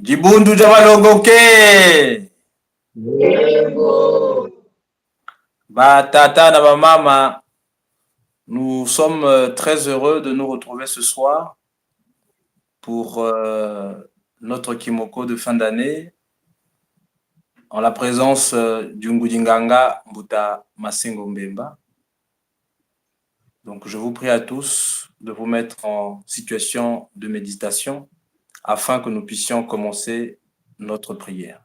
Djibundu Jabalongoke. Tata na mama, nous sommes très heureux de nous retrouver ce soir pour notre Kimoko de fin d'année en la présence du Ngudinganga Mbuta Masengo Mbemba. Donc je vous prie à tous de vous mettre en situation de méditation afin que nous puissions commencer notre prière.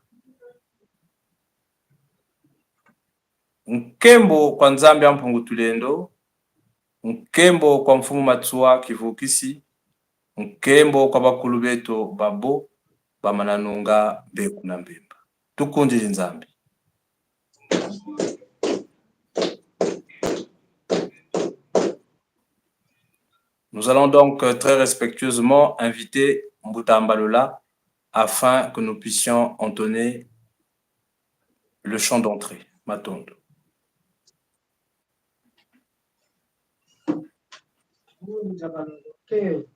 Nkembo kwa Nzambi ampungu tulendo, nkembo kwa mfumu Matsua kivukisi, nkembo kwa bakulu betu babo bamananunga beku na mbemba. Tukundile Nzambi. Nous allons donc très respectueusement inviter Mbuta Mbalola afin que nous puissions entonner le chant d'entrée. Matondo.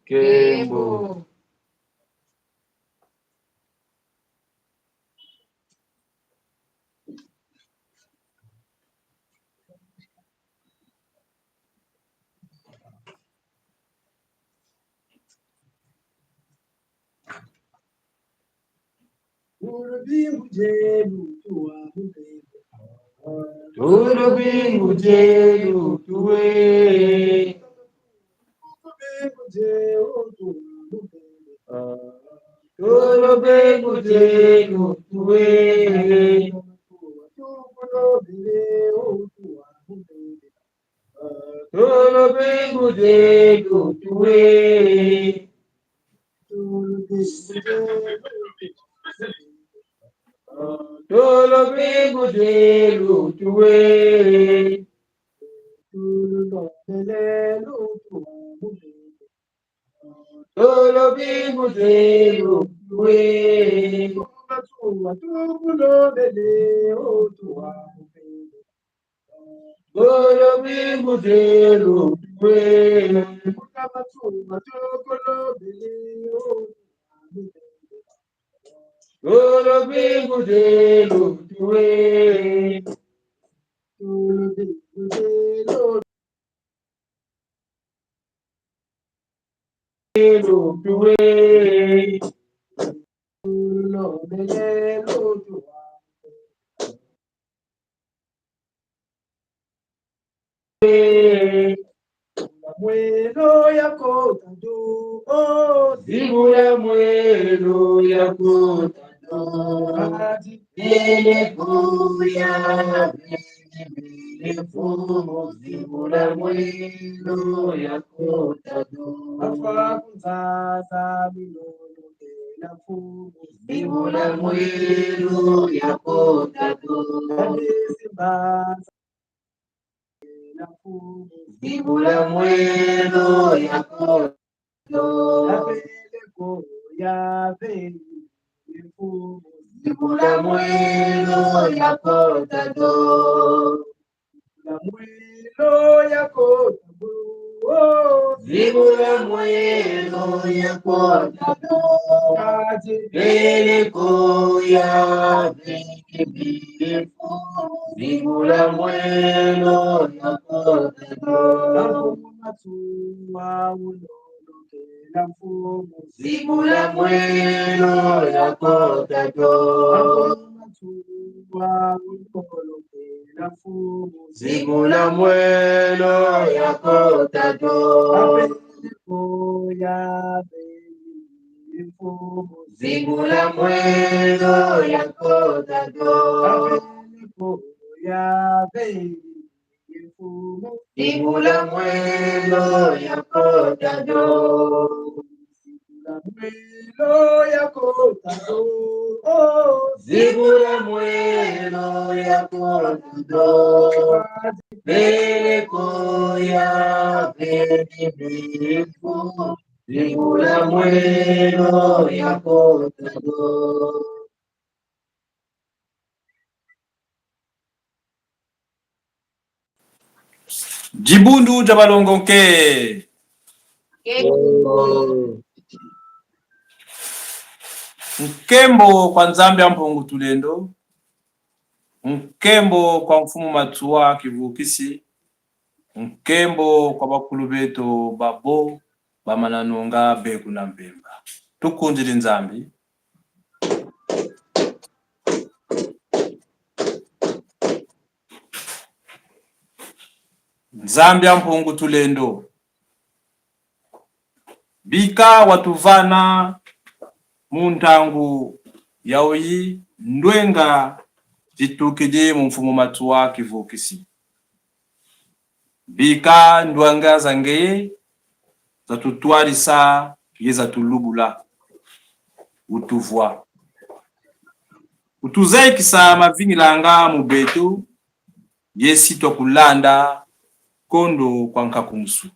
Kembo. Tulubingu jelu tuwe. Tulubingu jelu tuwe. Tulubingu jelu tuwe. Tulubingu jelu tuwe. Tulubingu jelu tuwe. Tulubingu jelu tuwe. Tulubingu jelu tuwe. Mwelo yako tando, zibula mwelo yako tando, ele kuya befu, zibula mwelo yako tando, afakunzaza milolo na fu, zibula mwelo yako tando, simbaza zibula mwelo yako ya zibula mwelo yako tado mwelo yako zibula mwelo yako tado peleko ya bifu zibula mwelo yako tado zibula mwelo yako tado zibula mwelo yako tado zibula mwelo yako tado zibula mwelo yako tado mwelo yako tado zibula mwelo yako tado peleko ya bebifu zibula mwelo yako tado. Djibundu Jabalongoke. Nkembo kwa Nzambi ampongu tulendo, nkembo kwa mfumu Matua kivukisi, nkembo kwa bakulu beto babo bamananunga beku na mbemba. Tukundili Nzambi. Nzambi ampongu tulendo, bika watuvana muntangu yaoyi ndwenga jitukije mumfumu Matua kivukisi. Bika ndwanga zange za tutwarisa yeza tulubula utuvwa utuzaikisa mavingilanga mubetu yesitwa kulanda kondo kwa nkakumsu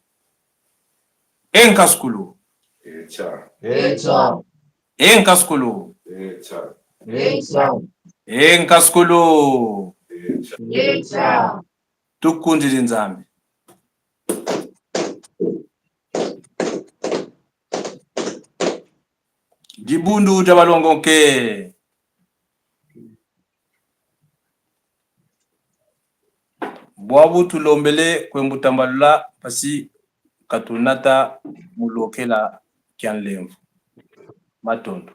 enkaskulu enkaskulu enkaskulu tukundili Nzambi. Jibundu jabalongonke bwabu tulombele kwembutambalula pasi katunata mulokela kyanlemvu matondo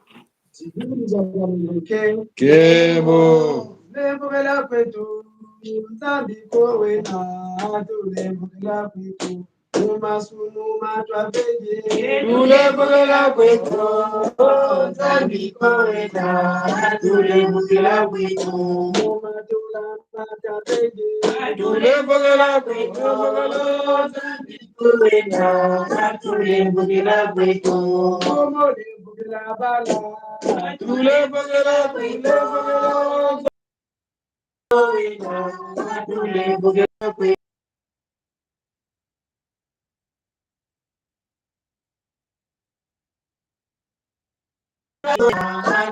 kemo lembukela kwetu Nzambi kowe na tulembukela kwetu umasunu matwapeje tulembukela kwetu Nzambi kowe na tulembukela kwetu umatula matwapeje tulembukela kwetu Nzambi kowe na tulembukela kwetu umolembukela bala tulembukela kwetu tulembukela kwetu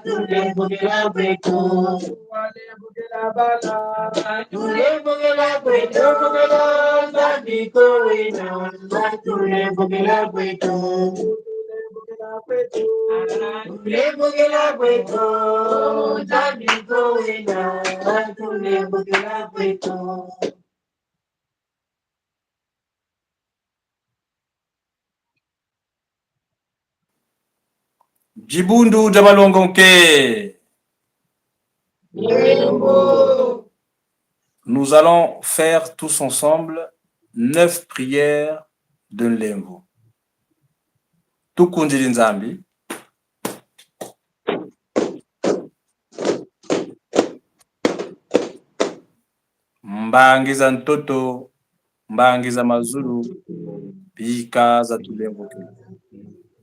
tulembukela kwetu walembukela bala tulembukela kwetu Nzambi kowe na tulembukela kwetu tulembukela kwetu Nzambi kowe na tulembukela kwetu. Jibundu jabalongonke. Nous allons faire tous ensemble 9 prières de Nlemvu. Tukundili Nzambi. Mbangiza ntoto, mbangiza mazulu, bika za tulemvu.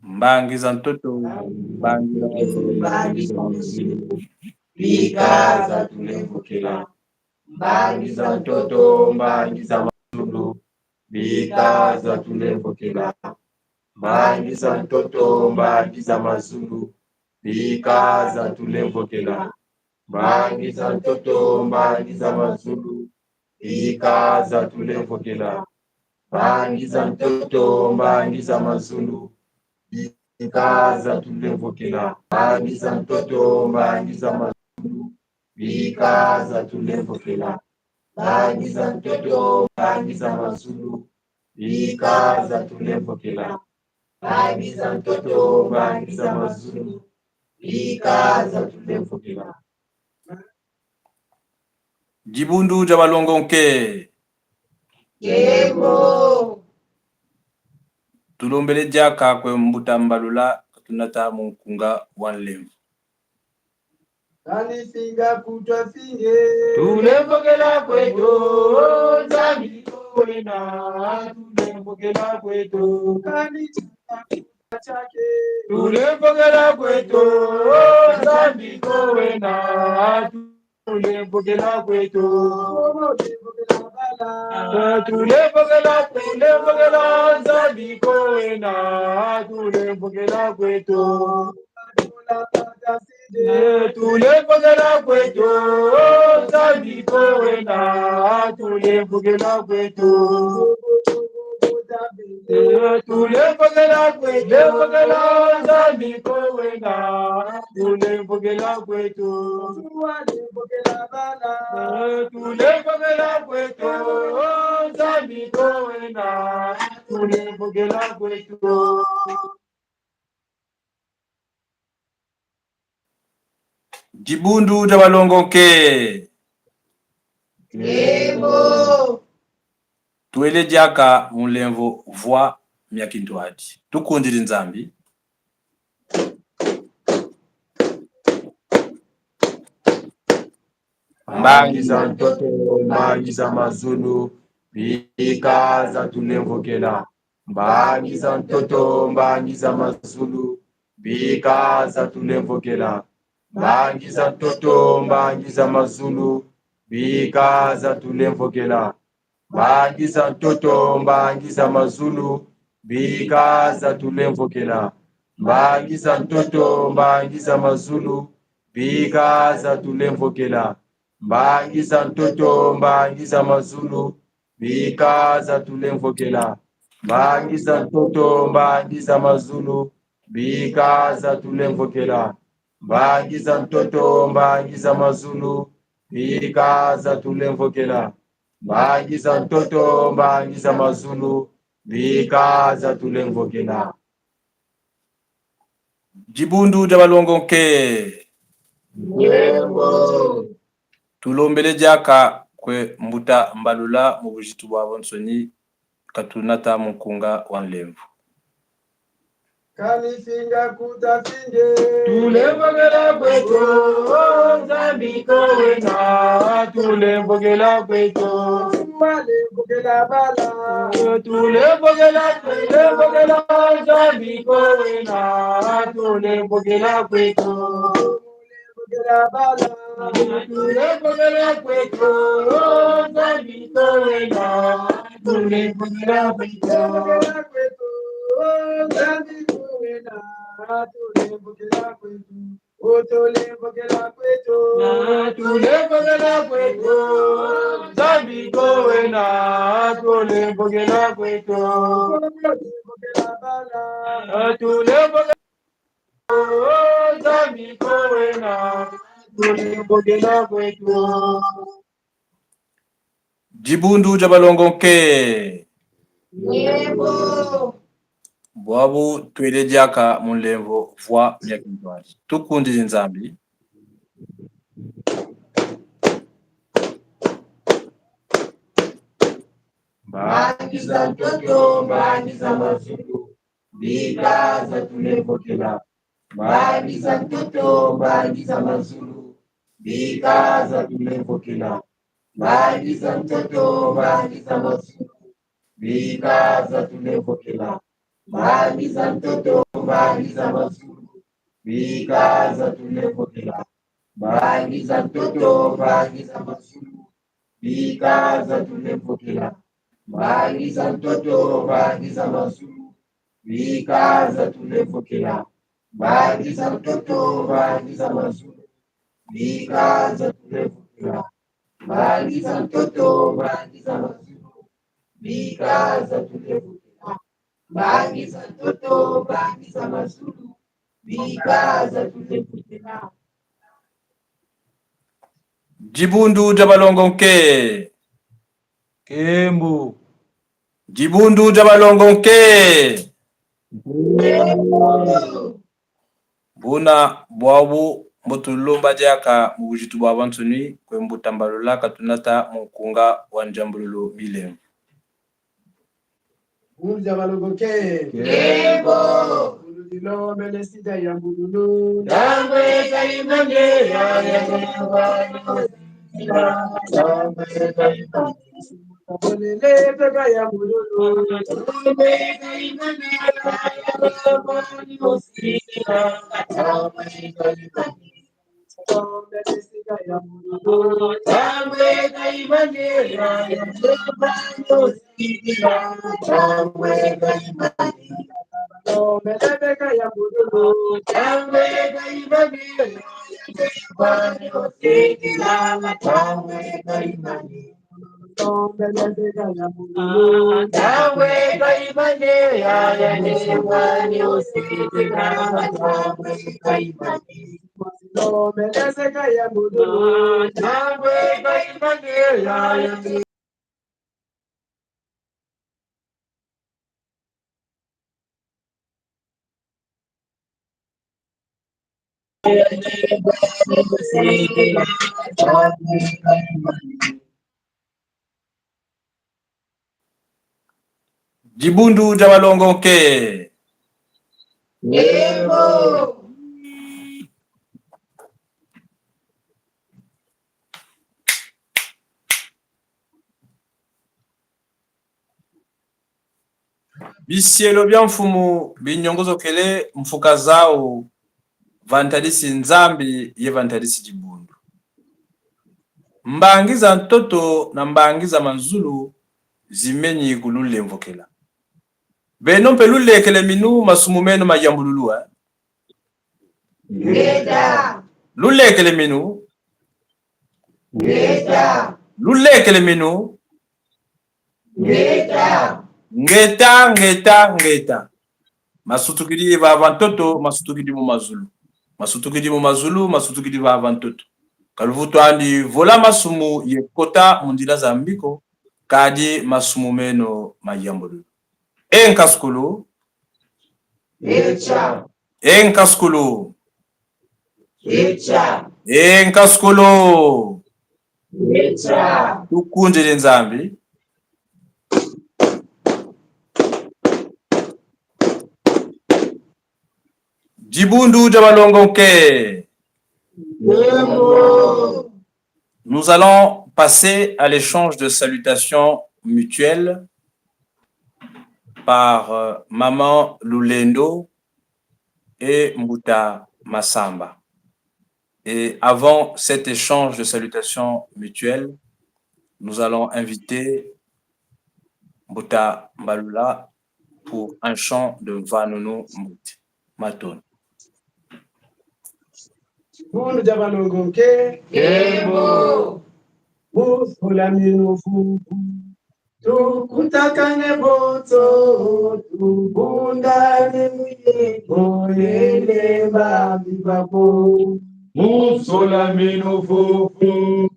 Mbangiza ntoto, mbangiza mazulu, bika za tulemvu kila. Mbangiza ntoto, mbangiza mazulu, bika za tulemvu kila. Mbangiza ntoto, mbangiza mazulu, bika za tulemvu kila. Mbangiza ntoto, mbangiza mazulu, bika za tulemvu kila. Mbangiza ntoto, mbangiza mazulu, bika za tulemvu kila. Mbangiza ntoto, mbangiza mazulu, bika za tulemvu kila. Mbangiza ntoto, mbangiza mazulu, bika za tulemvu kila. Mbangiza ntoto, mbangiza mazulu, bika za tulemvu kila. Jibundu jabalongonke. Kemo. Tulombele jaka kwe mbutambalula katunata munkunga wa Nlemvu. Kani finga kutwa finge tulembukela kwetu Nzambi kowe na tulembukela kwetu. Kani chaka chake tulembukela kwetu Nzambi kowe na tulembukela kwetu. Tulembukela Nzambi kowe na tulembukela kwetu. Tulembukela kwetu Nzambi kowe na tulembukela kwetu. tulembogela kwetu, lembogela nzambi kowena, tulembogela kwetu, tulembogela bala, tulembogela kwetu, nzambi kowena, tulembogela kwetu. Dibundu ja balongoke. Kembo. Tuele diaka mulemvo voix miakindwadi. Tukundiri nzambi. Mbangi za mtoto, mbangi za mazulu, bika za tulemvokela. Mbangi za mtoto, mbangi za mazulu, bika za tulemvokela. Mbangi za mtoto, mbangi za mazulu, bika za tulemvokela. Mbangi za mtoto, mbangi za mazulu, bika za tulemvokela. Mbangi za mtoto, mbangi za mazulu, bika za tulemvokela. Mbangi za mtoto, mbangi za mazulu, bika za tulemvokela. Mbangi za mtoto, mbangi za mazulu, bika za tulemvokela. Mbangi za mtoto, mbangi za mazulu, bika za tulemvokela. Mbangi za mtoto, mbangi za mazulu, bika za tulemvokela. Dibundu ja balongoke. Nyembo. Tulombele diaka kwe mbuta mbalula mu bujitu bwa bonsoni katunata mukunga wa nlemvu. Kamifinga kutafinge, tulembogela kwetu, nzambi kowena, tulembogela kwetu, malembogela bala, tulembogela nzambi kowena, tulembogela kwetu, tulembogela bala, tulembogela kwetu, nzambi kowena, tulembogela kwetu, nzambi kowena, tulembogela kwetu, tulembogela kwetu, tulembogela kwetu, nzambi kowena, tulembogela kwetu, tulembogela bala, tulembogela nzambi kowena, tulembogela kwetu. Dibundu ja balongoke. Nyembo. Bwabu tuele diaka mulemvo voix miakindwadi. Tukundiri nzambi. Mbangi za mtoto, mbangi za mazulu, bika za tulemvokela. Mbangi za mtoto, mbangi za mazulu, bika za tulemvokela. Mbangi za mtoto, mbangi za mazulu, bika za tulemvokela. Mbangi za mtoto, mbangi za mazulu, bika za tulemvokela. Mbangi za mtoto, mbangi za mazulu, bika za tulemvokela. Mbangi za mtoto, mbangi za mazulu, bika za tulemvokela. Mbangi za mtoto, mbangi za mazulu, bika za tulemvokela. Mbangi za mtoto, mbangi za mazulu, bika za tulemvokela. Mbangi za mtoto, mbangi za mazulu, bika za tulemvokela. Dibundu ja balongoke. Kembo. Dibundu ja balongoke. Buna bwabu mbutulumba diaka mu bujitu bwa bonsoni kwe mbuta mbalula katunata mukunga wa njambululu milemvu. Unja balongoke. Kembo. Uludilo mbele sida ya mbululu. Dangwe kaimande ya ya. Dangwe kaimande. Olele peka ya mbululu. Dangwe kaimande ya ya. Mani osira. Dangwe kaimande. Mbele sida ya mbululu. Dangwe kaimande ya ya. Mani osira. Dangwe kaimande. Melebeka ya mbululu, changwe kaimani, changwe kaimani. nawe kaimane yayanemwani usitina nawe kaimane nawe kaimane yayanemwani Djibundu Jabalongonke. Yebo. Bisielo bya mfumu binyongozo kele mfuka zao vantadisi nzambi ye vantadisi Djibundu. Mbangiza ntoto na mbangiza manzulu zimenyi kulule mvokela. Beno mpe lulekele minu masumumeno majambululua. Ngeta. Lulekele minu. Ngeta. Lulekele minu. Ngeta. Ngeta, ngeta, ngeta. Masutukidi va avantoto, masutukidi mu mazulu. Masutukidi mu mazulu, masutukidi va avantoto. Kaluvuto andi vola masumu ye kota mundila zambiko, kadi masumu meno majambulu. Enkaskulu. Echa. Enkaskulu. Echa. Enkaskulu. Echa. Tukunjele nzambi. Djibundu Jabalongonke. Nous allons passer à l'échange de salutations mutuelles par Maman Lulendo et Mbuta Massamba. Et avant cet échange de salutations mutuelles, nous allons inviter Mbuta Mbalula pour un chant de Vanono Mbuti Maton. Djibundu Jabalongonke. Yebo. Ufulamino fufu. Tukutakane boto. Tubundane muyeko. Yele babi babo. Ufulamino fufu.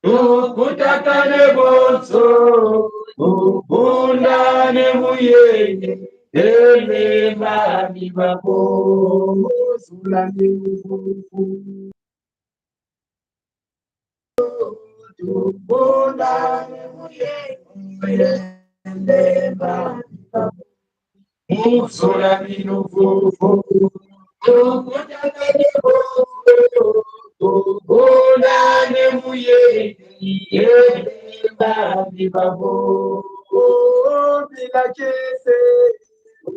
Tukutakane boto. Tubundane muyeko. Yele babi babo. Ufulamino fufu. Tubundane muyeko. Yele babi babo. Ufulamino fufu. Tukutakane boto. Tubundane muyeko. Yele babi babo. Bila kese.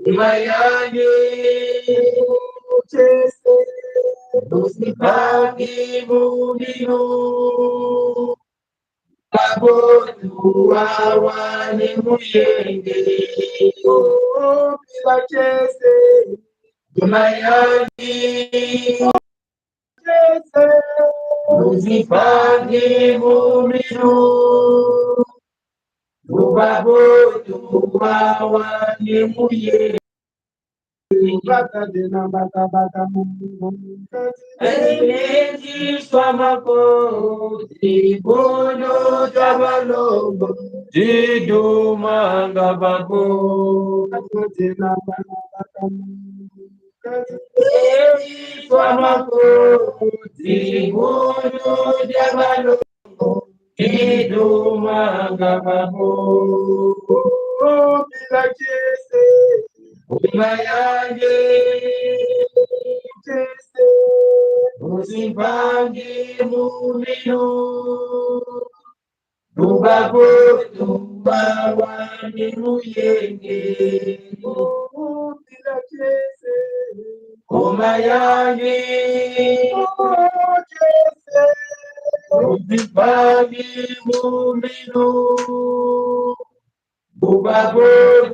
Mayani Kese. Musibani Muminu Kabotu Awani Muyenge Bila kese. Mayani Kese. Musibani Muminu Kabotu Awani Muyenge Bata de na bata bata mungu. Eneji swamako, Djibundu Jabalongo, Djidumanga bako. Bata de na bata bata mungu. Eneji swamako, Djibundu Jabalongo, Djidumanga bako. Bila kese. Umayanje Kese. Musimbangi Muminu Tubabo Tubawani Muyenge Bila kese. Umayanje Kese. Musimbangi Muminu Tubabo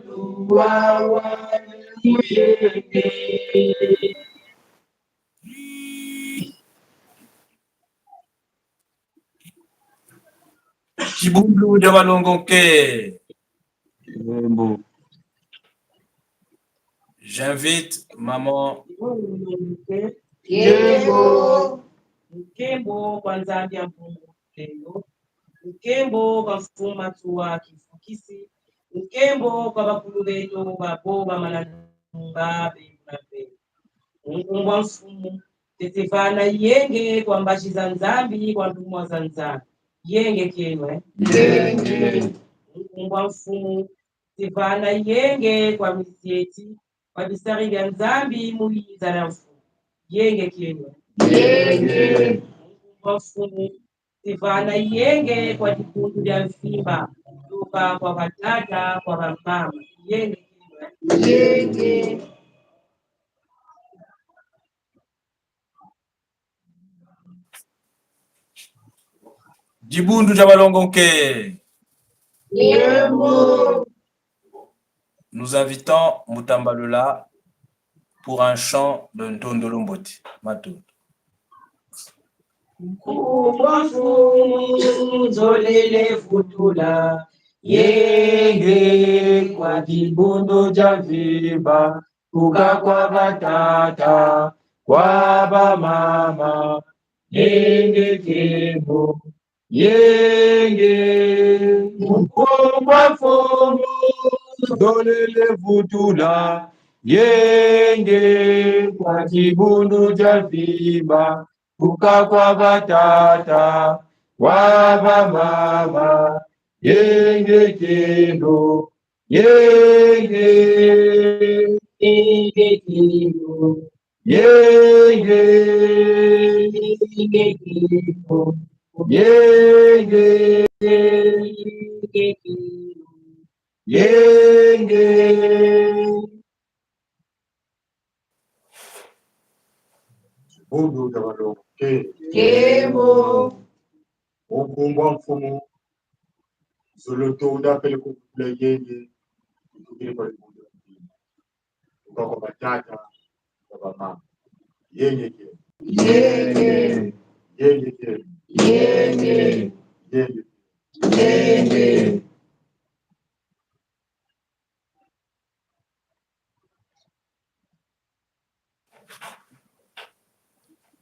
Tubawani Muyenge. Kibundu de Walongonke. J'invite maman Mkembo kwa nzambi ya Mungu leo, mkembo kwa mfuma tuwa kifukisi, mkembo kwa bakulu betu babo bamananunga benabe mkumbwa mfumu tetefana yenge kwa mbashi za nzambi kwa ndumwa za nzambi yenge kienwe mkumbwa mfumu tetefana yenge kwa misieti kwa bisari vya nzambi muiza na mfumu yenge kienwe mkumbwa mfumu tetefana yenge kwa jikundu vya mfimba duka kwa batata kwa bamama yenge kienwe Djibundu de Walongonke. Nous invitons Mutambalula pour un chant de Ntondolo Mboti. Matou. Zolele futula yenge kwa Djibundu javiba kuka kwa batata kwa bamama yenge kebo yenge mkumbwa fumu zolele futula yenge kwa Djibundu javiba kuka kwa batata kwa bamama yenge kendo yenge kendo yenge kendo yenge yenge Bundu de Walongonke. Mkumbwa mfumu zoloto udapele kukule yenge kukile kwa bundu kwa batata kwa bamama yenge ke yenge ke yenge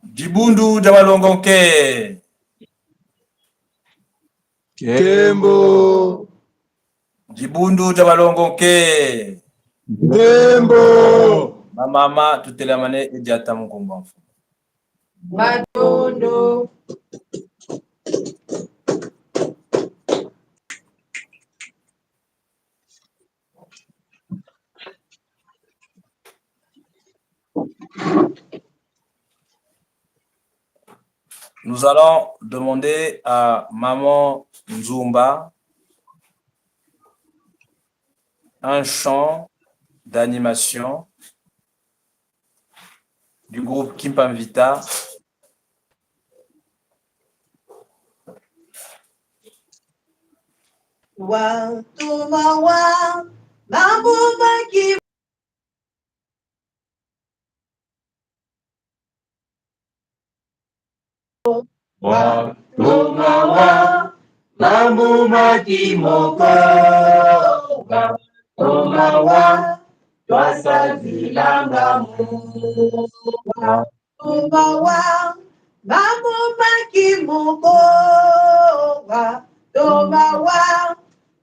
Djibundu de Walongonke. Kembo Djibundu de Walongonke. Kembo Mama tutelamane ejata mkumbwa mfumu. Matondo Nous allons demander à Maman Nzumba un chant d'animation du groupe Kimpamvita. Watumawa mambo maki Watumawa mambo makimoko Watumawa twasazilanga Mungu Watumawa mambo maki moko Watumawa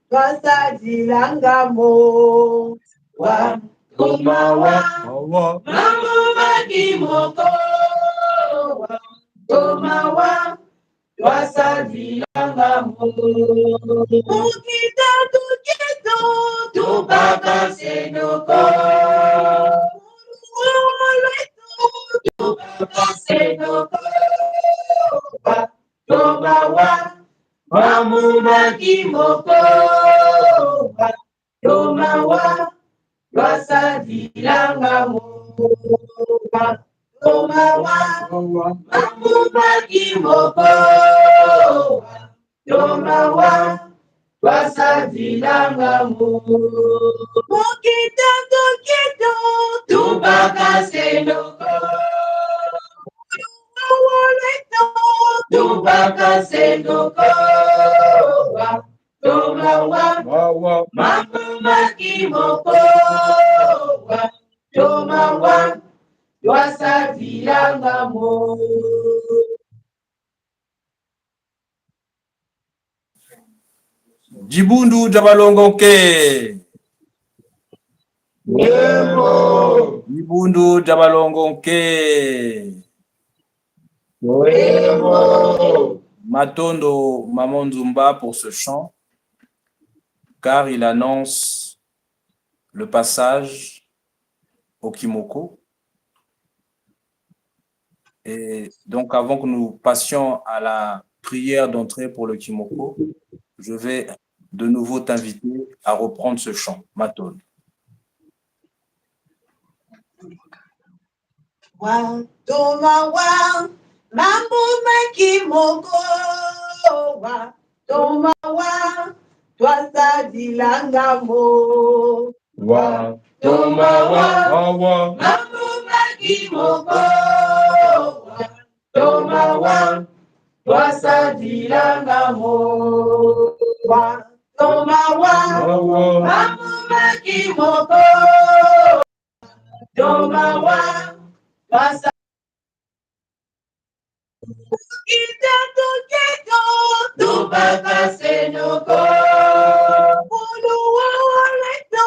twasazilanga mo Watumawa mambo makimoko Watumawa twasazilanga Mungu Mukitatu kito tupaka senoko tupaka senoko Watumawa mambo makimoko Watumawa twasazilanga Mungu Watumawa mambo makimoko Watumawa twasazilanga Mungu Mukitatu kito tupaka senoko tupaka senoko kimoko wa toma wa twasavilanga mo. Djibundu Jabalongonke. Wemo. Djibundu Jabalongonke. Wemo. Matondo Mamondumba pour ce chant, car il annonce le passage au Kimoko. Et donc, avant que nous passions à la prière d'entrée pour le Kimoko, je vais de nouveau t'inviter à reprendre ce chant, Matondo. Wa toma wa mambo makimoko wa toma wa twasadilanga mo. Wa toma wa mambo makimoko wa toma wa twasadilanga mo. Wa toma wa mambo makimoko toma wa twasadilanga Kitato Tubaka senoko, Ulu Wareto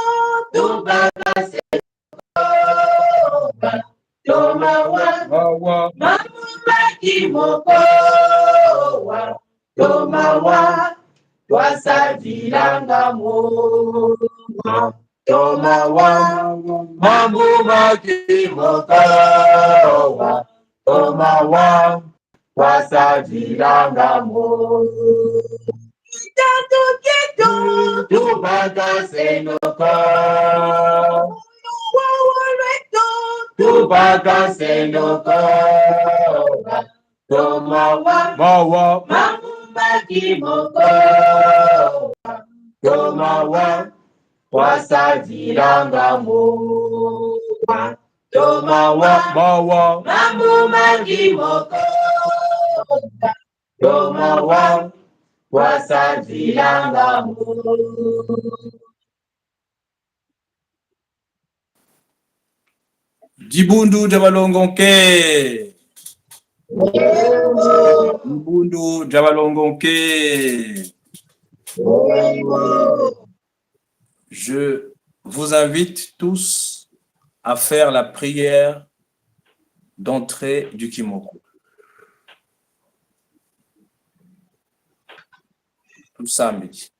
tubaka senoko, toma wa, mamu makimoko wa, toma wa, twasavilanga mo. Toma wa, mamu makimoko wa, toma wa, twasavilanga mo. Kito Tubaka senoko, Ulu Wareto tubaka senoko, toma wa, mamu makimoko, toma wa, twasavilanga mo. Toma wa, mamu makimoko, toma wa, twasavilanga mo. Djibundu Jabalongonke. Djibundu Jabalongonke. Je vous invite tous à faire la prière d'entrée du Kimoko. Tout samedi.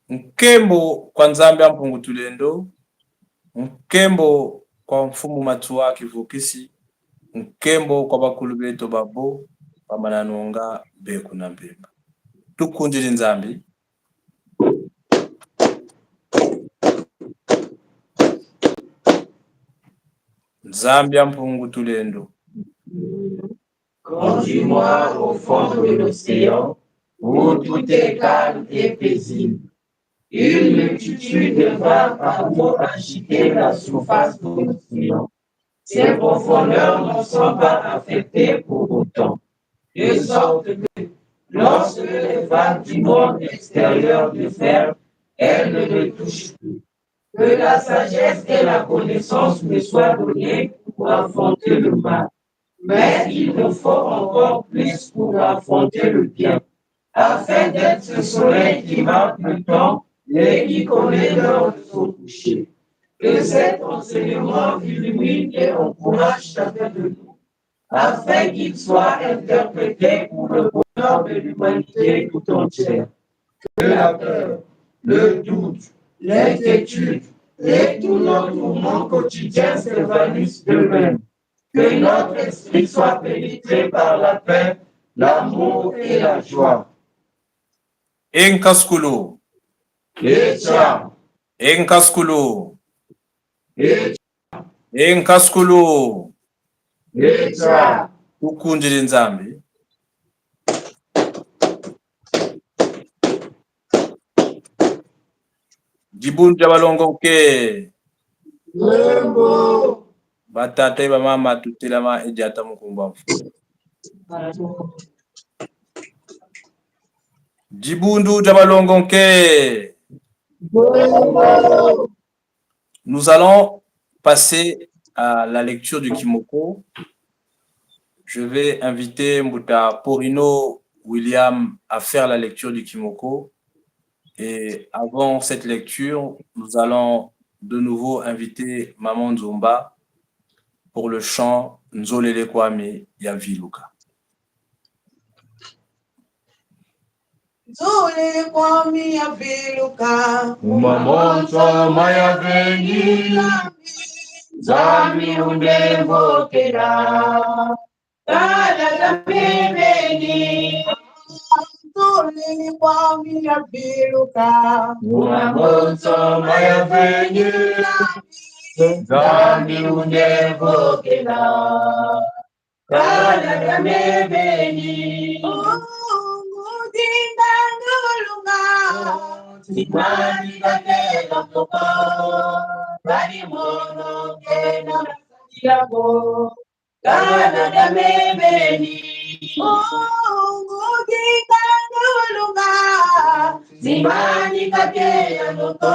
Nkembo kwa Nzambe Mpungu Tulendo, nkembo kwa mfumu Matua Kivukisi, nkembo kwa bakulu beto babo bamananonga beku na mbemba. Tukundile Nzambi. Nzambe Mpungu Tulendo. Conduis-moi au fond de l'océan, où tout est calme et paisible. Une multitude de vagues a beau agiter la surface de l'océan. Ses profondeurs ne sont pas affectées pour autant. De sorte que, lorsque les vagues du monde extérieur diffèrent, elles ne le touchent plus. Que la sagesse et la connaissance me soient données pour affronter le mal. Mais il me faut encore plus pour affronter le bien, afin d'être ce soleil qui marque le temps et qui connaît l'heure de son coucher. Que cet enseignement illumine et encourage chacun de nous, afin qu'il soit interprété pour le bonheur de l'humanité tout entière. Que la peur, le doute, l'inquiétude et tous nos tourments quotidiens s'évanouissent d'eux-mêmes. Que notre esprit soit pénétré par la paix, l'amour et la joie. Enkaskulu. Echa, Enkaskulu. echa, Enkaskulu. echa. Tukundile Nzambi. Jibundu Jabalongoke. Lembo. Batata bamama tutelama ejata mukumba. Jibundu Jabalongoke. Lembo. Nous allons passer à la lecture du Kimoko. Je vais inviter Mbuta Porino William à faire la lecture du Kimoko. Et avant cette lecture, nous allons de nouveau inviter Maman Nzomba pour le chant Nzolele Kwame Yaviluka. Nzolele Kwame Yaviluka. Umamonso maya venila. Zami undevokera. Tada bebeni. Nzolele Kwame Yaviluka. Umamonso maya venila. Zami undevokera. Tada bebeni. Mudinda Nulunga. Simani kakela toka. Bari mono kena yako. Tada bebeni. Mudinda Nulunga. Simani kakela toka.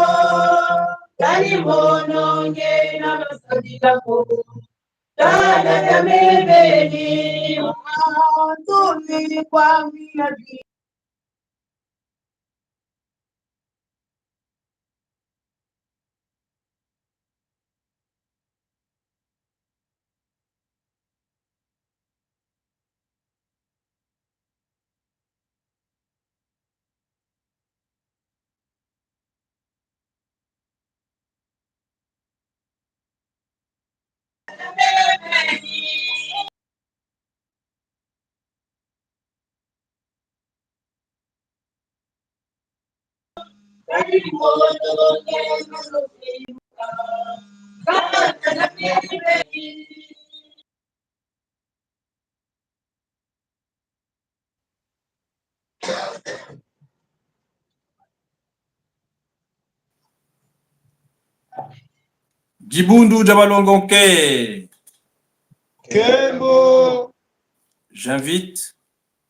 Bari mono kena yako. Tada bebeni. Nzolele Kwame Yaviluka. Bari mono kena yako. Tada bebeni. Jibundu Jabalongoke. Kembo. J'invite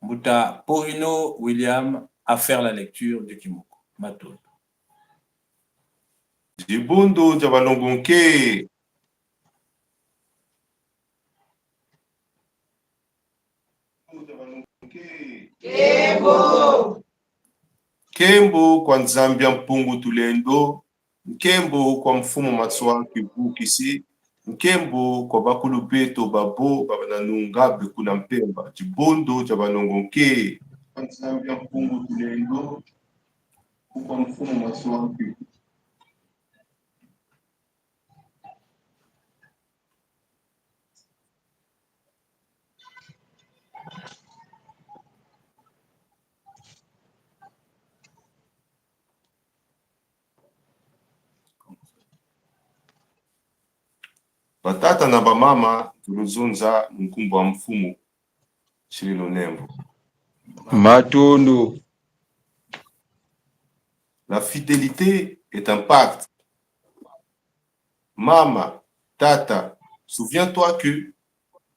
Mbuta Porino William à faire la lecture du Kimoko. Mato. Jibundu Jabalongoke. Kembo. Kembo kwa Nzambia mpungu tulendo. Nkembo kwa mfumo maswa kibukisi. Nkembo kwa bakulu beto babo babananunga bekuna mpemba. Jibundu Jabalongoke. Kwa Nzambia mpungu tulendo. Kwa mfumo maswa kibukisi. Batata na bamama tuluzunza mkumbo wa mfumu Shirilo Nembo. Matundu. La fidélité est un pacte. Mama, tata, souviens-toi que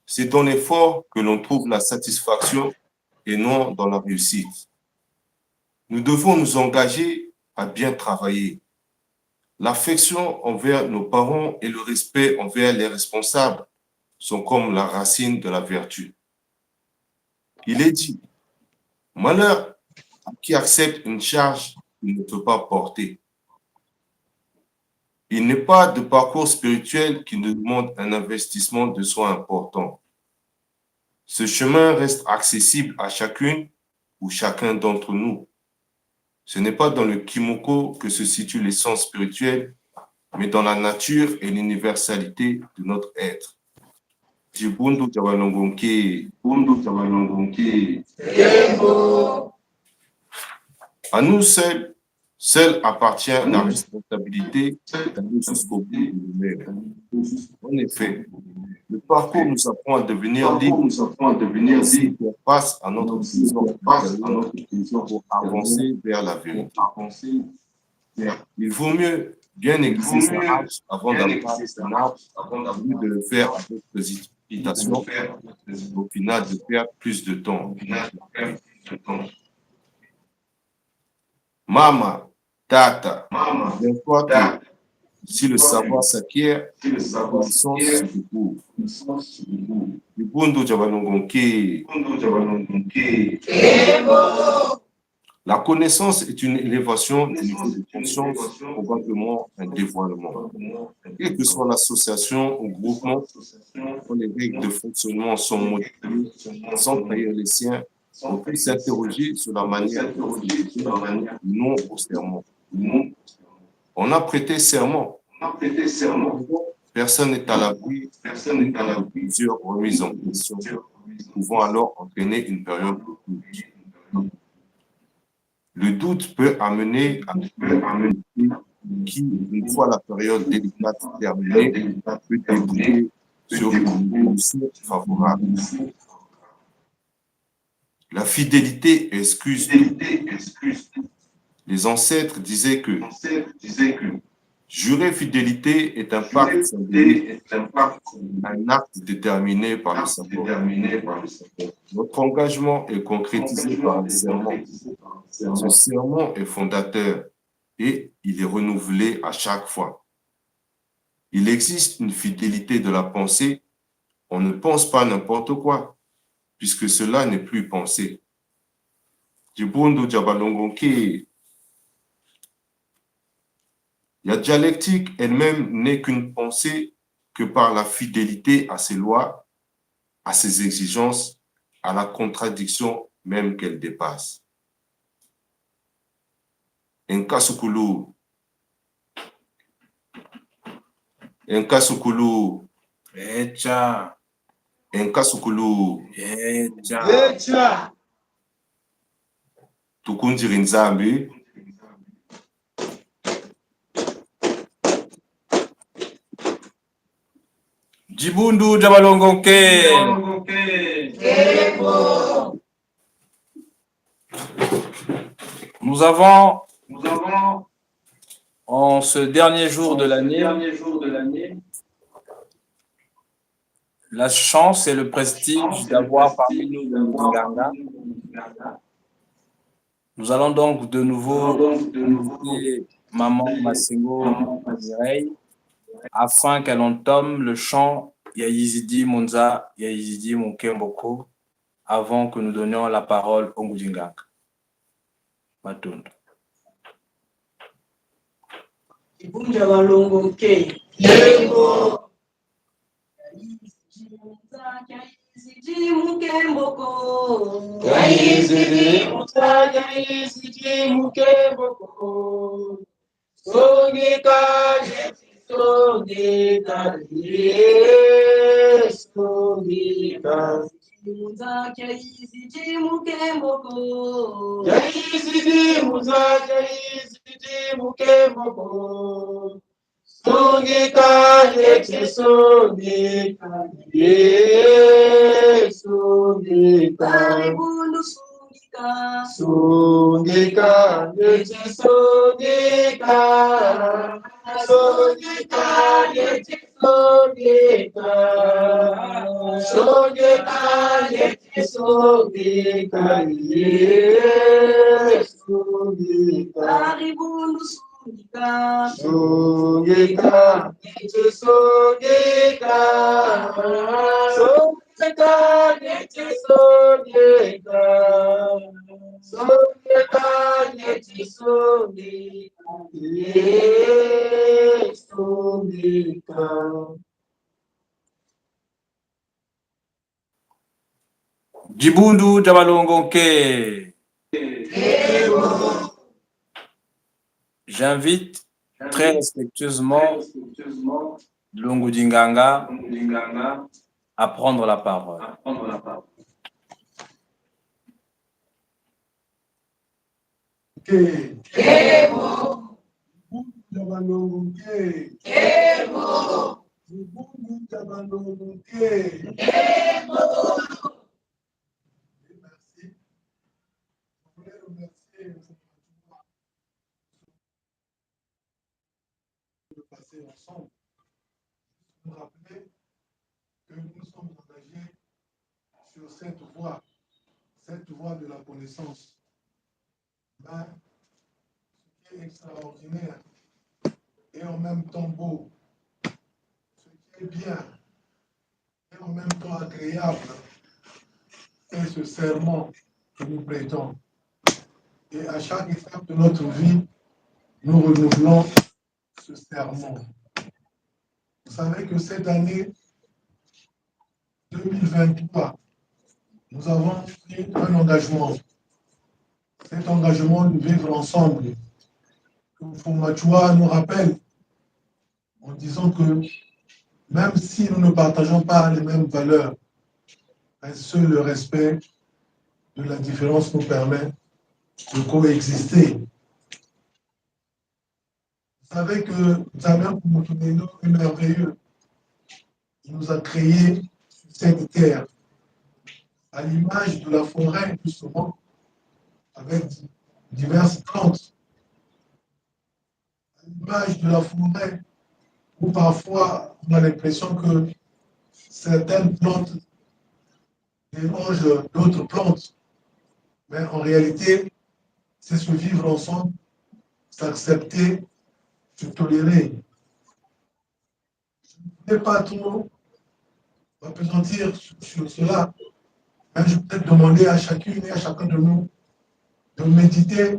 c'est dans l'effort que l'on trouve la satisfaction et non dans la réussite. Nous devons nous engager à bien travailler. L'affection envers nos parents et le respect envers les responsables sont comme la racine de la vertu. Il est dit, malheur à qui accepte une charge qu'il ne peut pas porter. Il n'est pas de parcours spirituel qui nous demande un investissement de soi important. Ce chemin reste accessible à chacune ou chacun d'entre nous. Ce n'est pas dans le Kimoko que se situe l'essence spirituelle, mais dans la nature et l'universalité de notre être. Jibundu Jabalongoke, Bundu Jabalongoke. À nous seuls, seule appartient la responsabilité d'aller jusqu'au bout de nous-mêmes. En effet, le parcours nous apprend à devenir libre, ainsi faire face à notre prison pour avancer vers la vérité. Il vaut mieux bien aiguiser sa hache avant d'abattre un arbre, au lieu de le faire avec précipitation, au final de perdre plus de temps. Mama, tata, dis-toi que si le savoir s'acquiert, la connaissance se découvre. Libondo Jabalongonke. La connaissance est une élévation du niveau de conscience, probablement un dévoilement. Quelle que soit l'association ou groupement, quand les règles de fonctionnement sont modifiées, sans trahir les siens, on peut s'interroger sur la manière de non au serment. On a prêté serment. Personne n'est à l'abri de plusieurs remises en question, pouvant alors entraîner une période de doute. Le doute peut amener à qui, une fois la période délicate terminée, peut déboucher sur une évolution favorable. La fidélité excuse tout. Les ancêtres disaient que jurer fidélité est un pacte symbolique, un acte déterminé par le savoir. Notre engagement est concrétisé par le serment. Ce serment est fondateur et il est renouvelé à chaque fois. Il existe une fidélité de la pensée. On ne pense pas n'importe quoi, puisque cela n'est plus pensé. Jibondo Jabalongonke. La dialectique elle-même n'est qu'une pensée que par la fidélité à ses lois, à ses exigences, à la contradiction même qu'elle dépasse. Nkasukulu. Echa. Nkasukulu. Echa. Tukundiri Nzambi. Djibundu Jabalongonke. Nous avons, en ce dernier jour de l'année, la chance et le prestige d'avoir parmi nous Nganga. Nous allons donc de nouveau inviter Maman Massengo Mireille afin qu'elle entame le chant Yaizidi Monza, Yaizidi Monkemboko avant que nous donnions la parole au Ngujinganga. Matunda. Ibunja balongo nke. Yego. Yaizidi mukemboko. Yaizidi mukemboko. Songika Muzaki yaizidi mukemboko. Yaizidi mukemboko. Songika yeti songika songika. Karibundu sungika. Songika yeti songika. Songika yeti songika. Songika yeti songika songika. Karibundu sungika. Songika yeti songika. Songika yeti songika. Songika yeti songika songika. Djibundu Jabalongonke. J'invite très respectueusement Lungudinganga à prendre la parole. passer ensemble, nous rappeler que nous sommes engagés sur cette voie de la connaissance. Mais ce qui est extraordinaire et en même temps beau, ce qui est bien et en même temps agréable, est ce serment que nous prêtons. Et à chaque étape de notre vie, nous renouvelons ce serment. Vous savez que cette année 2023, nous avons pris un engagement. Cet engagement de vivre ensemble, que Fumachua nous rappelle en disant que même si nous ne partageons pas les mêmes valeurs, seul le respect de la différence nous permet de coexister. Vous savez que Nzambe Kumutuneno est merveilleux. Il nous a créés sur cette terre à l'image de la forêt, justement, avec diverses plantes. À l'image de la forêt, où parfois on a l'impression que certaines plantes dérangent d'autres plantes. Mais en réalité, c'est se vivre ensemble, s'accepter, se tolérer. Je ne vais pas trop m'appesantir sur cela, mais je vais peut-être demander à chacune et à chacun de nous de méditer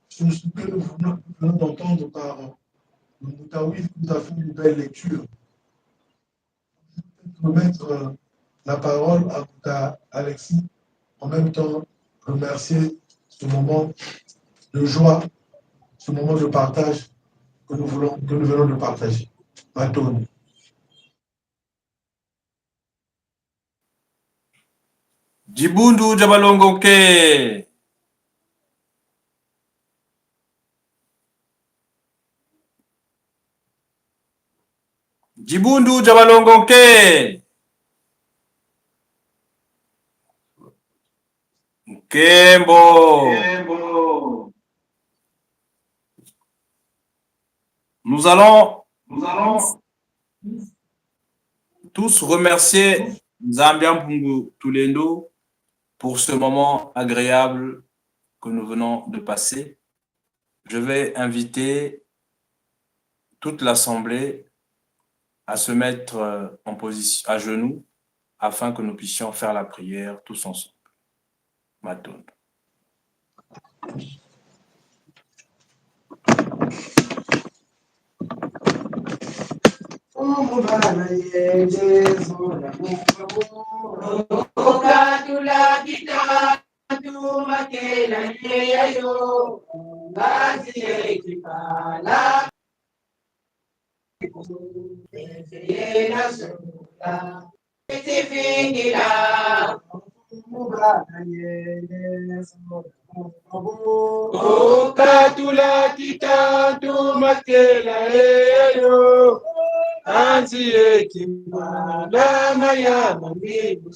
sur ce que nous venons d'entendre par le Moutaoui qui nous a fait une belle lecture. Je vais remettre la parole à Alexis, en même temps remercier ce moment de joie, ce moment de partage que nous venons de partager. Matone. Djibundu Jabalongoke. Djibundu Jabalongoke. Nkembo. Nous allons tous remercier Nzambian Pungu Tulendo pour ce moment agréable que nous venons de passer. Je vais inviter toute l'Assemblée à se mettre en position à genoux afin que nous puissions faire la prière tous ensemble. Matone. Okatula kitatu makela eyo anzi ekimba dama ya mamibu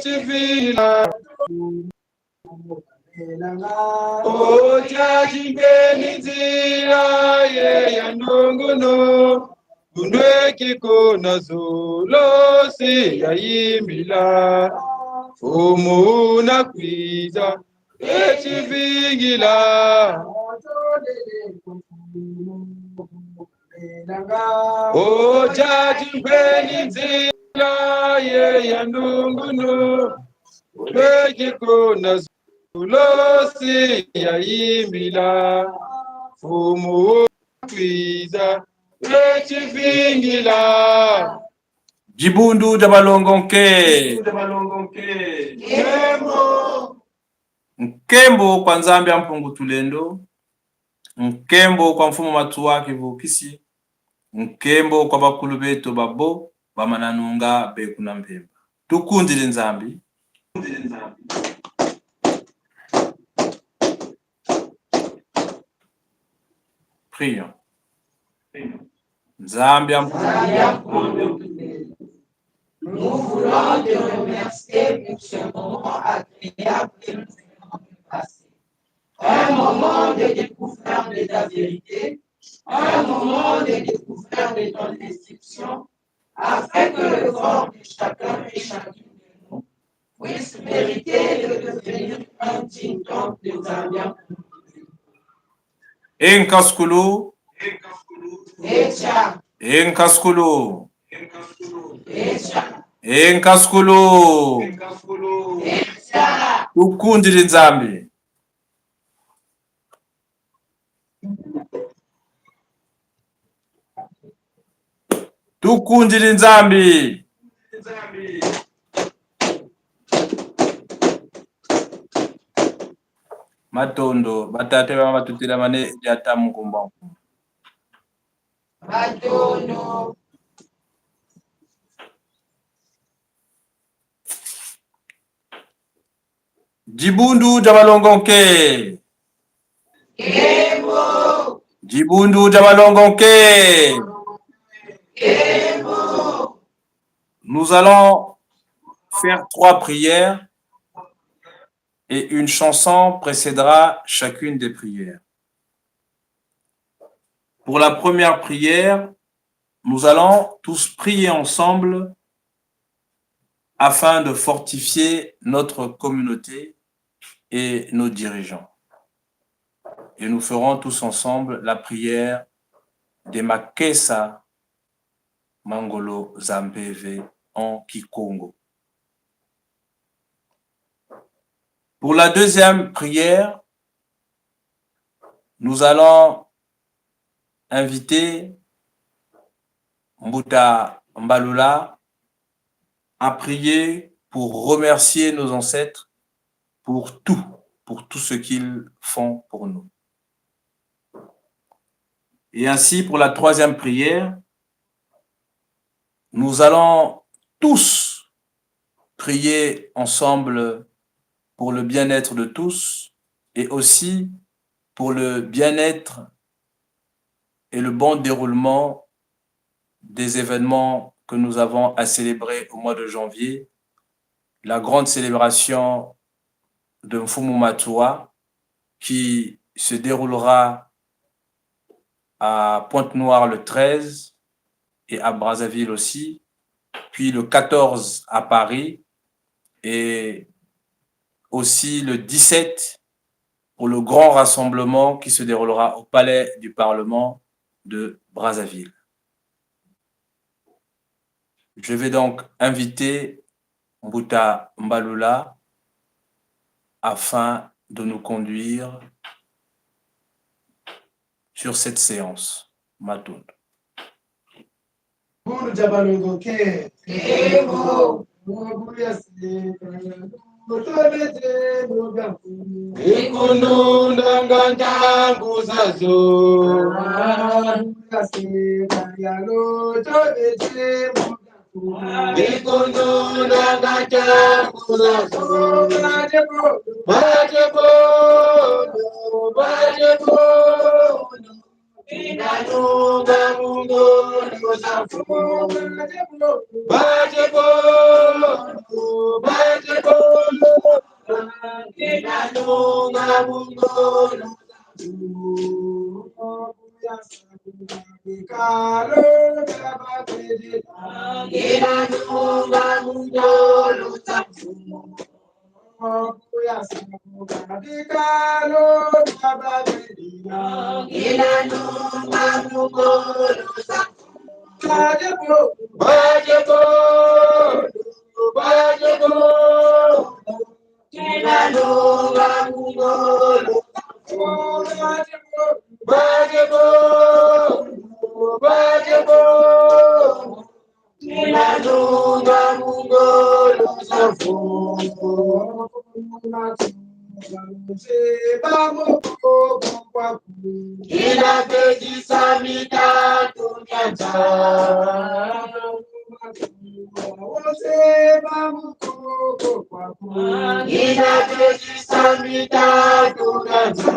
chivila oja jimbeni nzira ye ya nongono Undweki kona zulo si ya imila Umuna kwiza echivingila Oja jimbeni nzira ye ya nungunu Undweki kona zulo si ya imila Umuna kwiza Djibundu Jabalongonke. Nkembo kwa Nzambi Mpungu Tulendo. Nkembo kwa mfumo matuwa kivukisi. Nkembo kwa bakulu betu babo bamananunga bekuna mpemba. Tukundile Nzambi. Prions. Nzambi Mpungu. Nous voulons te remercier pour ce moment agréable que nous venons de passer. un moment de découverte de ta vérité, un moment de découverte de ton instruction, afin que le corps de chacun et chacune de nous puisse mériter de devenir un digne temple de ta bien. Enkaskulu, Echa, Enkaskulu, Echa, Enkaskulu, Echa. tukundire nzambi. Tukundire nzambi. Matondo, batate bama batutila mane jata mungumba. Matondo, Jibundu jabalongonke. Kemo, Jibundu jabalongonke. Kemo. Nous allons faire 3 prières et une chanson précédera chacune des prières. Pour la première prière, nous allons tous prier ensemble afin de fortifier notre communauté et nos dirigeants. Et nous ferons tous ensemble la prière des Makesa Mangolo Zambévé en Kikongo. Pour la deuxième prière, nous allons inviter Mbuta Mbalula à prier pour remercier nos ancêtres pour tout ce qu'ils font pour nous. Et ainsi, pour la troisième prière, nous allons tous prier ensemble pour le bien-être de tous et aussi pour le bien-être et le bon déroulement des événements que nous avons à célébrer au mois de janvier, la grande célébration de Mfumu Matua qui se déroulera à Pointe-Noire le 13 et à Brazzaville aussi, puis le 14 à Paris et aussi le 17 pour le grand rassemblement qui se déroulera au Palais du Parlement de Brazzaville. Je vais donc inviter Mbuta Mbalula afin de nous conduire sur cette séance. Matoun. Kemo, Ikunu ndanganda nguzazo. Ikunu ndanganda nguzazo. Bajebo, bajebo. Inanunga mungo luzafu. Bajebo, bajebo. Inanunga mungo luzafu. Inanunga mungo luzafu. Inanunga mungo luzafu. Bajebo, bajebo. Inanunga mungo luzafu. Bajebo, bajebo. Inanunga mungo luzafu. Inapejisa mitatu nyanja. Inapejisa mitatu nyanja.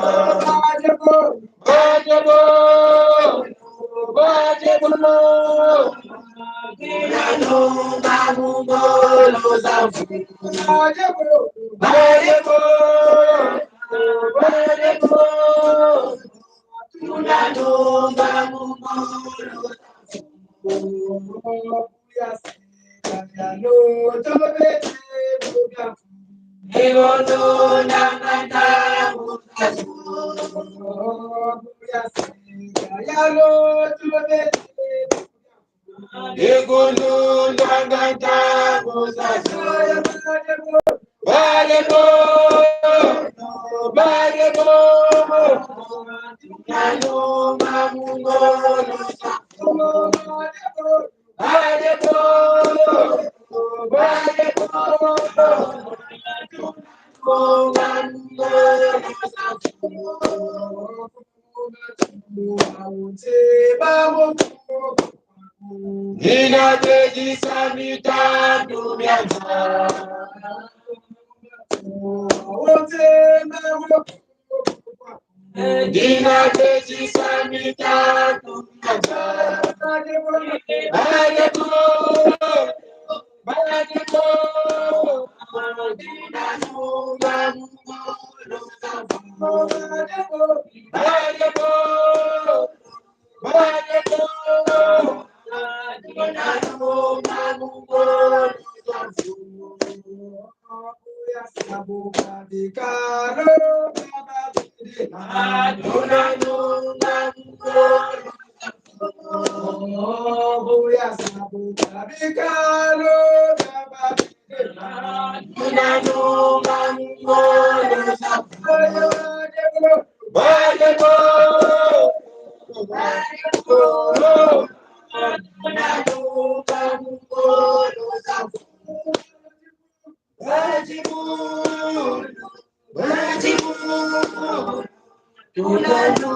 Bajebo, bajebo. Inanunga mungo luzafu. Bajebo, Tunanu